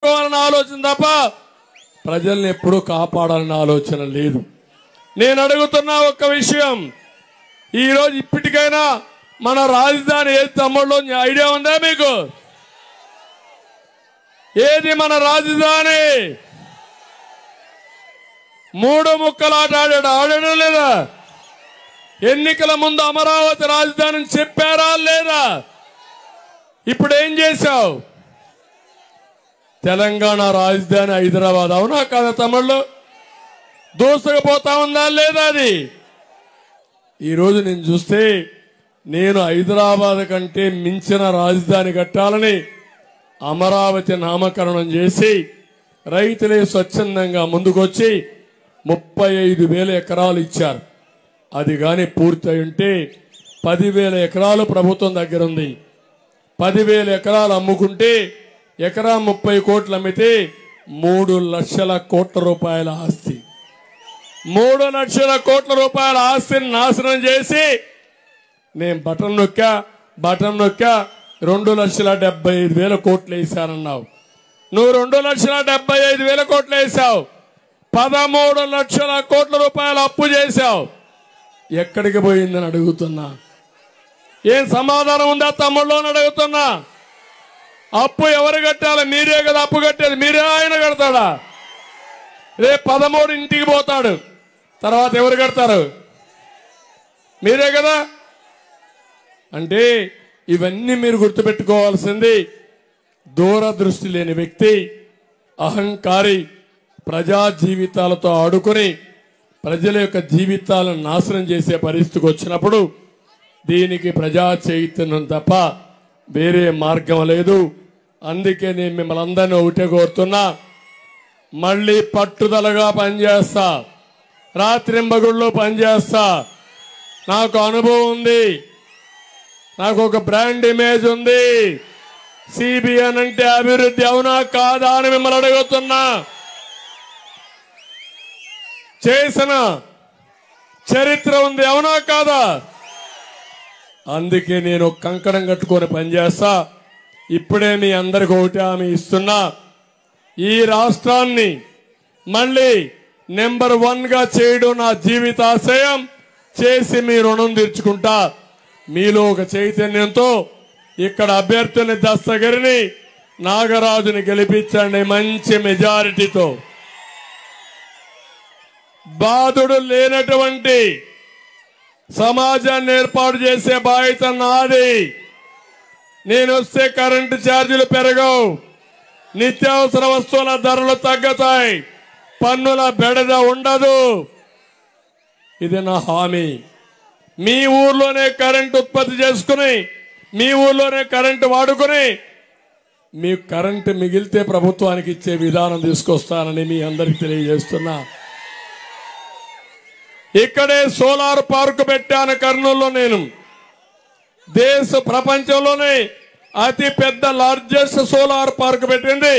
ఆలోచన తప్ప ప్రజల్ని ఎప్పుడూ కాపాడాలన్న ఆలోచన లేదు. నేను అడుగుతున్నా ఒక్క విషయం, ఈరోజు ఇప్పటికైనా మన రాజధాని ఏది తమ్ముళ్ళు ఐడియా ఉందా మీకు? ఏది మన రాజధాని? 3 ముక్కలాట ఆడాడా లేదా? ఎన్నికల ముందు అమరావతి రాజధాని చెప్పారా లేదా? ఇప్పుడు ఏం చేశావు? తెలంగాణ రాజధాని హైదరాబాద్, అవునా కదా తమ్ముళ్ళు? దూసుకుపోతా ఉందా లేదా? అది ఈరోజు నేను చూస్తే నేను హైదరాబాద్ కంటే మించిన రాజధాని కట్టాలని అమరావతి నామకరణం చేసి రైతులే స్వచ్ఛందంగా ముందుకొచ్చి 35,000 ఎకరాలు ఇచ్చారు. అది కానీ పూర్తయి ఉంటే 10,000 ఎకరాలు ప్రభుత్వం దగ్గర ఉంది. 10,000 ఎకరాలు అమ్ముకుంటే ఎకరా 30 కోట్లు అమ్మితే 3 లక్షల కోట్ల రూపాయల ఆస్తి. 3 లక్షల కోట్ల రూపాయల ఆస్తిని నాశనం చేసి నేను బటన్ నొక్కా 2,75,000 కోట్లు వేశానన్నావు. నువ్వు 2,75,000 కోట్లు వేశావు. 13 లక్షల కోట్ల రూపాయలు అప్పు చేశావు. ఎక్కడికి పోయిందని అడుగుతున్నా. ఏం సమాధానం ఉందా తమ్ముళ్ళు అని అడుగుతున్నా. అప్పు ఎవరు కట్టాలి? మీరే కదా అప్పు కట్టేది. మీరే ఆయన కడతాడా? రేపు 13 ఇంటికి పోతాడు, తర్వాత ఎవరు కడతారు? మీరే కదా. అంటే ఇవన్నీ మీరు గుర్తుపెట్టుకోవాల్సింది. దూరదృష్టి లేని వ్యక్తి, అహంకారి, ప్రజా జీవితాలతో ఆడుకుని ప్రజల యొక్క జీవితాలను నాశనం చేసే పరిస్థితికి వచ్చినప్పుడు దీనికి ప్రజా చైతన్యం తప్ప వేరే మార్గం లేదు. అందుకే నేను మిమ్మల్ని అందరినీ ఒకటే కోరుతున్నా, మళ్ళీ పట్టుదలగా పనిచేస్తా, రాత్రింబగుళ్ళు పనిచేస్తా. నాకు అనుభవం ఉంది, నాకు ఒక బ్రాండ్ ఇమేజ్ ఉంది. సిబిఎన్ అంటే అభివృద్ధి, అవునా కాదా అని మిమ్మల్ని అడుగుతున్నా. చేసిన చరిత్ర ఉంది, అవునా కాదా? అందుకే నేను కంకణం కట్టుకొని పనిచేస్తా. ఇప్పుడే మీ అందరికి ఒకటి హామీ ఇస్తున్నా, ఈ రాష్ట్రాన్ని మళ్ళీ నెంబర్ 1గా చేయడం నా జీవితాశయం. చేసి మీ రుణం తీర్చుకుంటా. మీలో ఒక చైతన్యంతో ఇక్కడ అభ్యర్థుని దస్తగిరిని, నాగరాజుని గెలిపించండి మంచి మెజారిటీతో. బాధుడు లేనటువంటి సమాజాన్ని ఏర్పాటు చేసే బాధ్యత నాది. నేను వస్తే కరెంటు ఛార్జీలు పెరగవు, నిత్యావసర వస్తువుల ధరలు తగ్గుతాయి, పన్నుల బెడద ఉండదు. ఇది నా హామీ. మీ ఊర్లోనే కరెంటు ఉత్పత్తి చేసుకుని, మీ ఊర్లోనే కరెంటు వాడుకుని, మీ కరెంటు మిగిలితే ప్రభుత్వానికి ఇచ్చే విధానం తీసుకొస్తానని మీ అందరికి తెలియజేస్తున్నా. ఇక్కడే సోలార్ పార్క్ పెట్టాను కర్నూలులో. నేను ప్రపంచంలోనే అతి పెద్ద లార్జెస్ట్ సోలార్ పార్క్ పెట్టింది